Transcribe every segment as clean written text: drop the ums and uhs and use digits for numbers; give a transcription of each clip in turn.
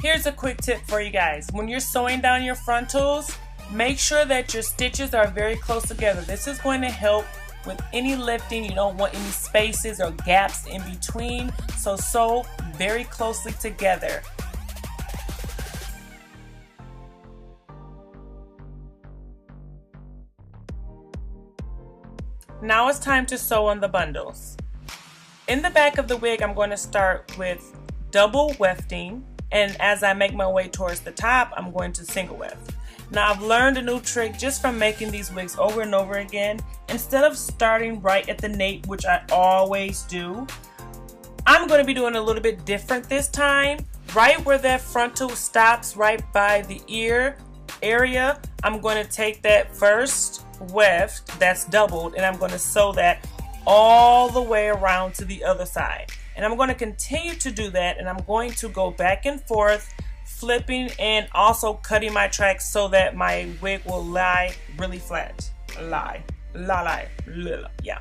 Here's a quick tip for you guys. When you're sewing down your frontals, make sure that your stitches are very close together. This is going to help with any lifting. You don't want any spaces or gaps in between, so sew very closely together. Now it's time to sew on the bundles. In the back of the wig, I'm going to start with double wefting, and as I make my way towards the top, I'm going to single weft. Now I've learned a new trick just from making these wigs over and over again. Instead of starting right at the nape, which I always do, I'm going to be doing a little bit different this time. Right where that frontal stops, right by the ear area, I'm going to take that first weft that's doubled and I'm going to sew that all the way around to the other side. And I'm going to continue to do that, and I'm going to go back and forth, flipping and also cutting my tracks so that my wig will lie really flat. Lie. Yeah.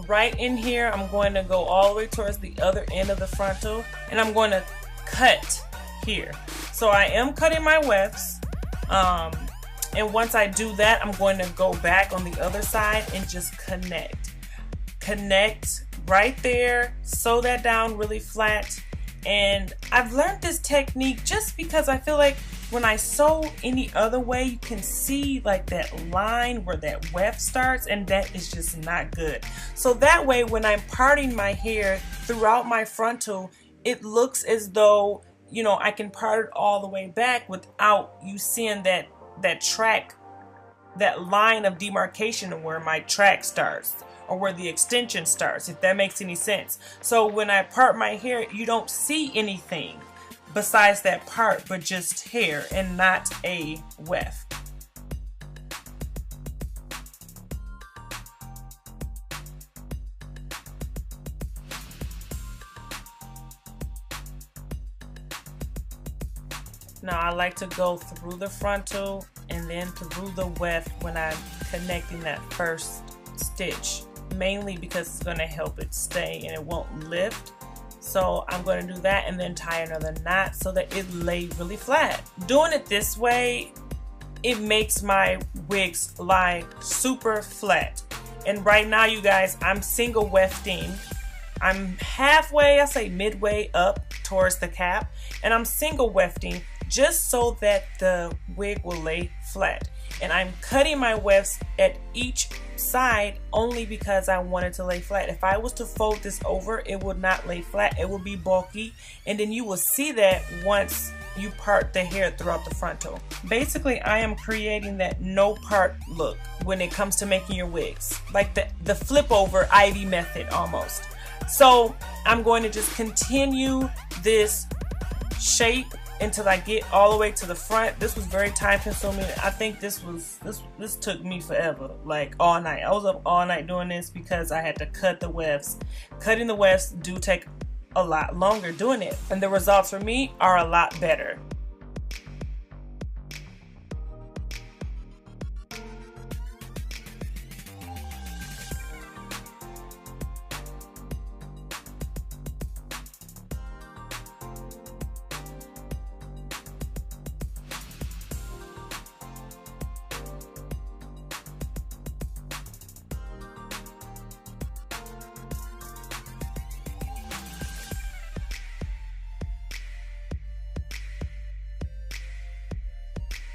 Right in here, I'm going to go all the way towards the other end of the frontal, and I'm going to cut here. So I am cutting my wefts, and once I do that, I'm going to go back on the other side and just connect right there, sew that down really flat. And I've learned this technique just because I feel like when I sew any other way, you can see like that line where that weft starts, and that is just not good. So that way, when I'm parting my hair throughout my frontal, it looks as though, you know, I can part it all the way back without you seeing that track, that line of demarcation where my track starts or where the extension starts, if that makes any sense. So when I part my hair, you don't see anything besides that part, but just hair and not a weft. Now I like to go through the frontal and then through the weft when I'm connecting that first stitch, mainly because it's going to help it stay and it won't lift. So I'm going to do that and then tie another knot so that it lay really flat. Doing it this way, it makes my wigs lie super flat. And right now, you guys, I'm single wefting. I'm halfway, I say midway up towards the cap, and I'm single wefting just so that the wig will lay flat. And I'm cutting my wefts at each side only because I want it to lay flat. If I was to fold this over, it would not lay flat. It will be bulky, and then you will see that once you part the hair throughout the frontal. Basically, I am creating that no part look when it comes to making your wigs, like the flip over Ivy method almost. So I'm going to just continue this shape until I get all the way to the front. This was very time consuming. I think this took me forever, like all night. I was up all night doing this because I had to cut the wefts. Cutting the wefts do take a lot longer doing it, and the results for me are a lot better.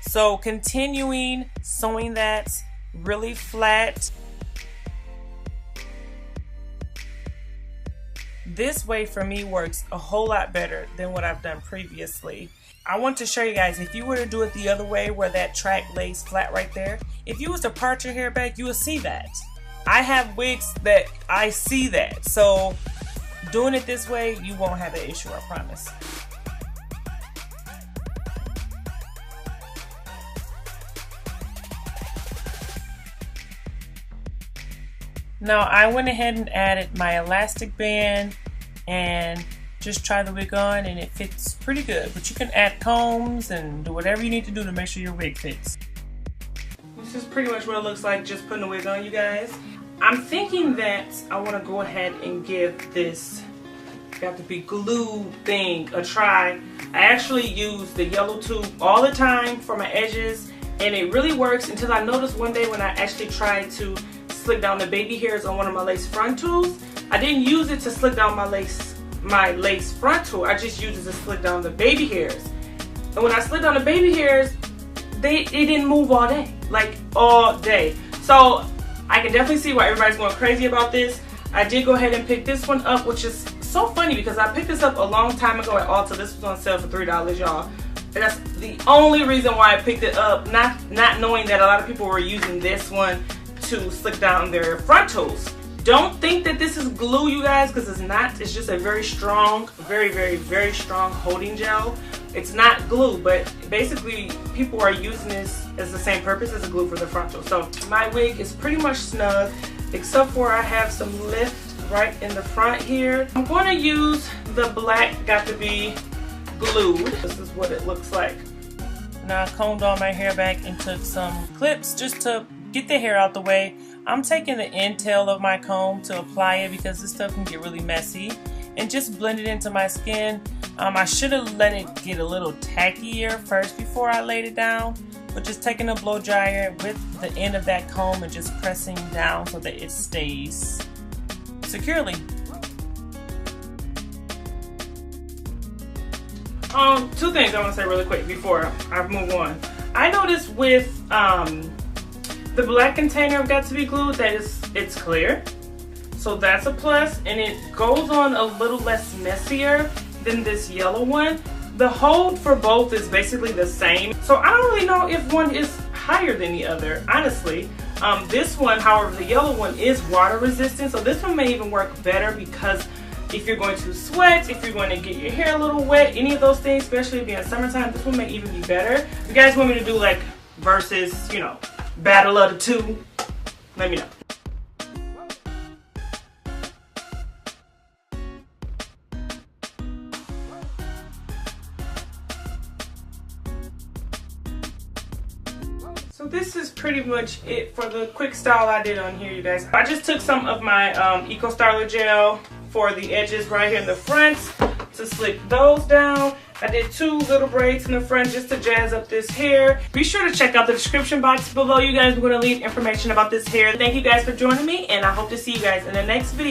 So continuing sewing that really flat. This way for me works a whole lot better than what I've done previously. I want to show you guys, if you were to do it the other way where that track lays flat right there, if you was to part your hair back, you will see that. I have wigs that I see that. So doing it this way, you won't have an issue, I promise. Now I went ahead and added my elastic band and just try the wig on, and it fits pretty good. But you can add combs and do whatever you need to do to make sure your wig fits. This is pretty much what it looks like just putting the wig on, you guys. I'm thinking that I want to go ahead and give this got to be glue thing a try. I actually use the yellow tube all the time for my edges, and it really works until I noticed one day when I actually tried to slick down the baby hairs on one of my lace frontals. I didn't use it to slick down my lace frontal. I just used it to slick down the baby hairs. And when I slicked down the baby hairs, it didn't move all day, like all day. So I can definitely see why everybody's going crazy about this. I did go ahead and pick this one up, which is so funny because I picked this up a long time ago at Ulta. This was on sale for $3, y'all. And that's the only reason why I picked it up, not knowing that a lot of people were using this one to slick down their frontals. Don't think that this is glue, you guys, because it's not. It's just a very strong, very strong holding gel. It's not glue, but basically people are using this as the same purpose as a glue for the frontal. So my wig is pretty much snug, except for I have some lift right in the front here. I'm going to use the black Got to Be glued. This is what it looks like. Now I combed all my hair back and took some clips just to get the hair out the way. I'm taking the end tail of my comb to apply it because this stuff can get really messy, and just blend it into my skin. I should have let it get a little tackier first before I laid it down, but just taking a blow dryer with the end of that comb and just pressing down so that it stays securely. Two things I want to say really quick before I move on. I noticed with the black container of Got to Be glued that it's clear, so that's a plus, and it goes on a little less messier than this yellow one. The hold for both is basically the same, so I don't really know if one is higher than the other, honestly. This one, however, the yellow one is water resistant, so this one may even work better because if you're going to sweat, if you're going to get your hair a little wet, any of those things, especially being summertime, this one may even be better. If you guys want me to do like versus, you know, battle of the two, let me know. So this is pretty much it for the quick style I did on here, you guys. I just took some of my Eco Styler gel for the edges right here in the front to slick those down. I did 2 little braids in the front just to jazz up this hair. Be sure to check out the description box below, you guys. We're going to leave information about this hair. Thank you guys for joining me, and I hope to see you guys in the next video.